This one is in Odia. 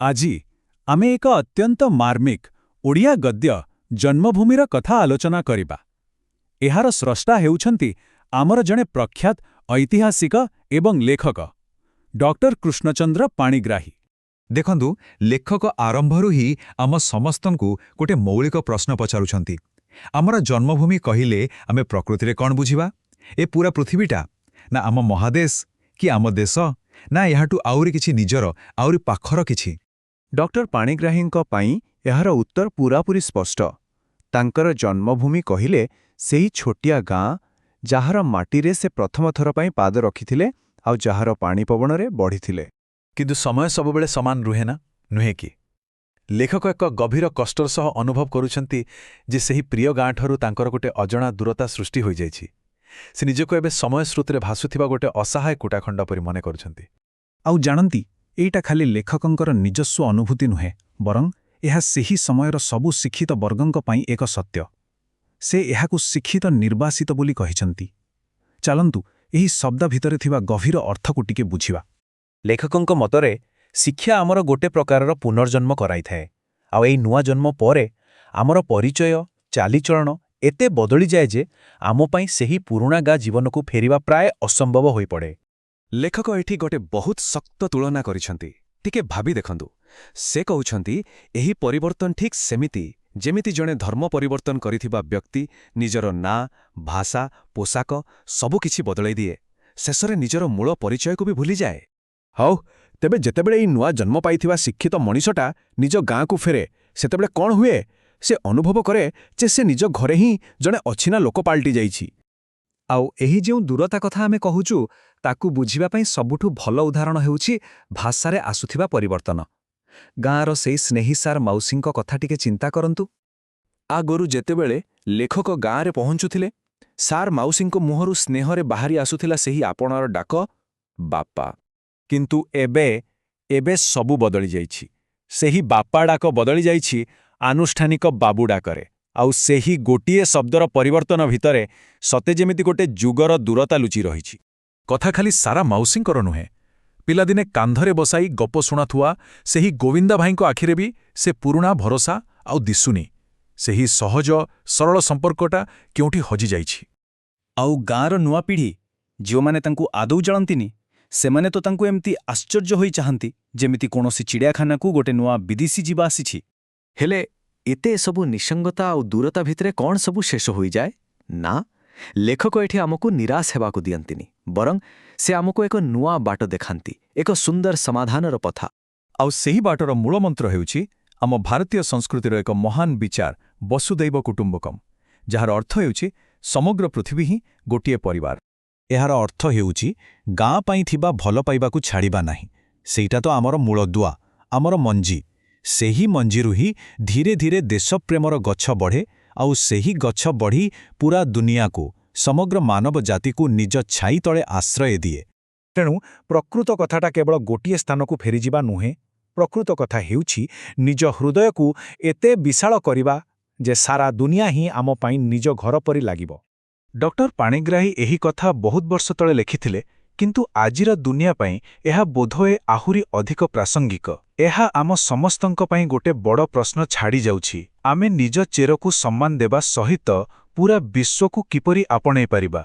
ଆଜି ଆମେ ଏକ ଅତ୍ୟନ୍ତ ମାର୍ମିକ ଓଡ଼ିଆ ଗଦ୍ୟ ଜନ୍ମଭୂମିର କଥା ଆଲୋଚନା କରିବା। ଏହାର ସ୍ରଷ୍ଟା ହେଉଛନ୍ତି ଆମର ଜଣେ ପ୍ରଖ୍ୟାତ ଐତିହାସିକ ଏବଂ ଲେଖକ ଡକ୍ଟର କୃଷ୍ଣଚନ୍ଦ୍ର ପାଣିଗ୍ରାହୀ। ଦେଖନ୍ତୁ, ଲେଖକ ଆରମ୍ଭରୁ ହିଁ ଆମ ସମସ୍ତଙ୍କୁ ଗୋଟେ ମୌଳିକ ପ୍ରଶ୍ନ ପଚାରୁଛନ୍ତି। ଆମର ଜନ୍ମଭୂମି କହିଲେ ଆମେ ପ୍ରକୃତିରେ କ'ଣ ବୁଝିବା? ଏ ପୂରା ପୃଥିବୀଟା, ନା ଆମ ମହାଦେଶ, କି ଆମ ଦେଶ, ନା ଏହାଠୁ ଆହୁରି କିଛି ନିଜର, ଆହୁରି ପାଖର କିଛି? ଡକ୍ଟର ପାଣିଗ୍ରାହୀଙ୍କ ପାଇଁ ଏହାର ଉତ୍ତର ପୂରାପୂରି ସ୍ପଷ୍ଟ। ତାଙ୍କର ଜନ୍ମଭୂମି କହିଲେ ସେହି ଛୋଟିଆ ଗାଁ, ଯାହାର ମାଟିରେ ସେ ପ୍ରଥମ ଥର ପାଇଁ ପାଦ ରଖିଥିଲେ ଆଉ ଯାହାର ପାଣି ପବନରେ ବଢ଼ିଥିଲେ। କିନ୍ତୁ ସମୟ ସବୁବେଳେ ସମାନ ରୁହେ ନା, ନୁହେଁ କି? ଲେଖକ ଏକ ଗଭୀର କଷ୍ଟର ସହ ଅନୁଭବ କରୁଛନ୍ତି ଯେ ସେହି ପ୍ରିୟ ଗାଁଠାରୁ ତାଙ୍କର ଗୋଟେ ଅଜଣା ଦୂରତା ସୃଷ୍ଟି ହୋଇଯାଇଛି। ସେ ନିଜକୁ ଏବେ ସମୟ ସ୍ରୋତରେ ଭାସୁଥିବା ଗୋଟେ ଅସହାୟ କୁଟାଖଣ୍ଡ ପରି ମନେ କରୁଛନ୍ତି। ଆଉ ଜାଣନ୍ତି, ଏଇଟା ଖାଲି ଲେଖକଙ୍କର ନିଜସ୍ୱ ଅନୁଭୂତି ନୁହେଁ, ବରଂ ଏହା ସେହି ସମୟର ସବୁ ଶିକ୍ଷିତ ବର୍ଗଙ୍କ ପାଇଁ ଏକ ସତ୍ୟ। ସେ ଏହାକୁ ଶିକ୍ଷିତ ନିର୍ବାସିତ ବୋଲି କହିଛନ୍ତି। ଚାଲନ୍ତୁ, ଏହି ଶବ୍ଦ ଭିତରେ ଥିବା ଗଭୀର ଅର୍ଥକୁ ଟିକେ ବୁଝିବା। ଲେଖକଙ୍କ ମତରେ ଶିକ୍ଷା ଆମର ଗୋଟେ ପ୍ରକାରର ପୁନର୍ଜନ୍ମ କରାଇଥାଏ। ଆଉ ଏହି ନୂଆ ଜନ୍ମ ପରେ ଆମର ପରିଚୟ, ଚାଲିଚଳନ ଏତେ ବଦଳିଯାଏ ଯେ ଆମ ପାଇଁ ସେହି ପୁରୁଣା ଗାଁ ଜୀବନକୁ ଫେରିବା ପ୍ରାୟ ଅସମ୍ଭବ ହୋଇପଡ଼େ। ଲେଖକ ଏଠି ଗୋଟେ ବହୁତ ଶକ୍ତ ତୁଳନା କରିଛନ୍ତି। ଟିକେ ଭାବି ଦେଖନ୍ତୁ, ସେ କହୁଛନ୍ତି ଏହି ପରିବର୍ତ୍ତନ ଠିକ୍ ସେମିତି ଯେମିତି ଜଣେ ଧର୍ମ ପରିବର୍ତ୍ତନ କରିଥିବା ବ୍ୟକ୍ତି ନିଜର ନାଁ, ଭାଷା, ପୋଷାକ ସବୁକିଛି ବଦଳାଇ ଦିଏ, ଶେଷରେ ନିଜର ମୂଳ ପରିଚୟକୁ ବି ଭୁଲିଯାଏ। ହଉ, ତେବେ ଯେତେବେଳେ ଏହି ନୂଆ ଜନ୍ମ ପାଇଥିବା ଶିକ୍ଷିତ ମଣିଷଟା ନିଜ ଗାଁକୁ ଫେରେ, ସେତେବେଳେ କ'ଣ ହୁଏ? ସେ ଅନୁଭବ କରେ ଯେ ସେ ନିଜ ଘରେ ହିଁ ଜଣେ ଅଛିନା ଲୋକ ପାଲଟି ଯାଇଛି। ଆଉ ଏହି ଯେଉଁ ଦୂରତା କଥା ଆମେ କହୁଛୁ, ତାକୁ ବୁଝିବା ପାଇଁ ସବୁଠୁ ଭଲ ଉଦାହରଣ ହେଉଛି ଭାଷାରେ ଆସୁଥିବା ପରିବର୍ତ୍ତନ। ଗାଁର ସେଇ ସ୍ନେହୀ ସାର୍ ମାଉସୀଙ୍କ କଥା ଟିକେ ଚିନ୍ତା କରନ୍ତୁ। ଆଗରୁ ଯେତେବେଳେ ଲେଖକ ଗାଁରେ ପହଞ୍ଚୁଥିଲେ, ସାର୍ ମାଉସୀଙ୍କ ମୁହଁରୁ ସ୍ନେହରେ ବାହାରି ଆସୁଥିଲା ସେହି ଆପଣାର ଡାକ, ବାପା। କିନ୍ତୁ ଏବେ ସବୁ ବଦଳି ଯାଇଛି। ସେହି ବାପା ଡାକ ବଦଳି ଯାଇଛି ଆନୁଷ୍ଠାନିକ ବାବୁ ଡାକରେ। ଆଉ ସେହି ଗୋଟିଏ ଶବ୍ଦର ପରିବର୍ତ୍ତନ ଭିତରେ ସତେ ଯେମିତି ଗୋଟେ ଯୁଗର ଦୂରତା ଲୁଚି ରହିଛି। କଥା ଖାଲି ସାରା ମାଉସୀଙ୍କର ନୁହେଁ। ପିଲାଦିନେ କାନ୍ଧରେ ବସାଇ ଗପ ଶୁଣାଥୁଆ ସେହି ଗୋବିନ୍ଦା ଭାଇଙ୍କ ଆଖିରେ ବି ସେ ପୁରୁଣା ଭରସା ଆଉ ଦିଶୁନି। ସେହି ସହଜ ସରଳ ସମ୍ପର୍କଟା କେଉଁଠି ହଜିଯାଇଛି। ଆଉ ଗାଁର ନୂଆ ପିଢ଼ି, ଯେଉଁମାନେ ତାଙ୍କୁ ଆଦୌ ଜାଣନ୍ତିନି, ସେମାନେ ତ ତାଙ୍କୁ ଏମିତି ଆଶ୍ଚର୍ଯ୍ୟ ହୋଇ ଚାହାନ୍ତି ଯେମିତି କୌଣସି ଚିଡ଼ିଆଖାନାକୁ ଗୋଟେ ନୂଆ ବିଦେଶୀ ଯିବା ଆସିଛି। ହେଲେ ଏତେ ସବୁ ନିଃସଙ୍ଗତା ଆଉ ଦୂରତା ଭିତରେ କ'ଣ ସବୁ ଶେଷ ହୋଇଯାଏ? ନା, ଲେଖକ ଏଠି ଆମକୁ ନିରାଶ ହେବାକୁ ଦିଅନ୍ତିନି, ବରଂ ସେ ଆମକୁ ଏକ ନୂଆ ବାଟ ଦେଖାନ୍ତି, ଏକ ସୁନ୍ଦର ସମାଧାନର ପଥ। ଆଉ ସେହି ବାଟର ମୂଳମନ୍ତ୍ର ହେଉଛି ଆମ ଭାରତୀୟ ସଂସ୍କୃତିର ଏକ ମହାନ ବିଚାର, ବସୁଦୈବ କୁଟୁମ୍ବକମ୍, ଯାହାର ଅର୍ଥ ହେଉଛି ସମଗ୍ର ପୃଥିବୀ ହିଁ ଗୋଟିଏ ପରିବାର। ଏହାର ଅର୍ଥ ହେଉଛି ଗାଁ ପାଇଁ ଥିବା ଭଲ ପାଇବାକୁ ଛାଡ଼ିବା ନାହିଁ। ସେଇଟା ତ ଆମର ମୂଳଦୁଆ, ଆମର ମଞ୍ଜି। ସେହି ମଞ୍ଜିରୁ ହିଁ ଧୀରେ ଧୀରେ ଦେଶପ୍ରେମର ଗଛ ବଢ଼େ, ଆଉ ସେହି ଗଛ ବଢ଼ି ପୂରା ଦୁନିଆକୁ, ସମଗ୍ର ମାନବ ଜାତିକୁ ନିଜ ଛାଇ ତଳେ ଆଶ୍ରୟ ଦିଏ। ତେଣୁ ପ୍ରକୃତ କଥାଟା କେବଳ ଗୋଟିଏ ସ୍ଥାନକୁ ଫେରିଯିବା ନୁହେଁ। ପ୍ରକୃତ କଥା ହେଉଛି ନିଜ ହୃଦୟକୁ ଏତେ ବିଶାଳ କରିବା ଯେ ସାରା ଦୁନିଆ ହିଁ ଆମ ପାଇଁ ନିଜ ଘର ପରି ଲାଗିବ। ଡକ୍ଟର ପାଣିଗ୍ରାହୀ ଏହି କଥା ବହୁତ ବର୍ଷ ତଳେ ଲେଖିଥିଲେ, କିନ୍ତୁ ଆଜିର ଦୁନିଆ ପାଇଁ ଏହା ବୋଧହୁଏ ଆହୁରି ଅଧିକ ପ୍ରାସଙ୍ଗିକ। ଏହା ଆମ ସମସ୍ତଙ୍କ ପାଇଁ ଗୋଟେ ବଡ଼ ପ୍ରଶ୍ନ ଛାଡ଼ି ଯାଉଛି। ଆମେ ନିଜ ଚେରକୁ ସମ୍ମାନ ଦେବା ସହିତ ପୂରା ବିଶ୍ୱକୁ କିପରି ଆପଣେଇ ପାରିବା?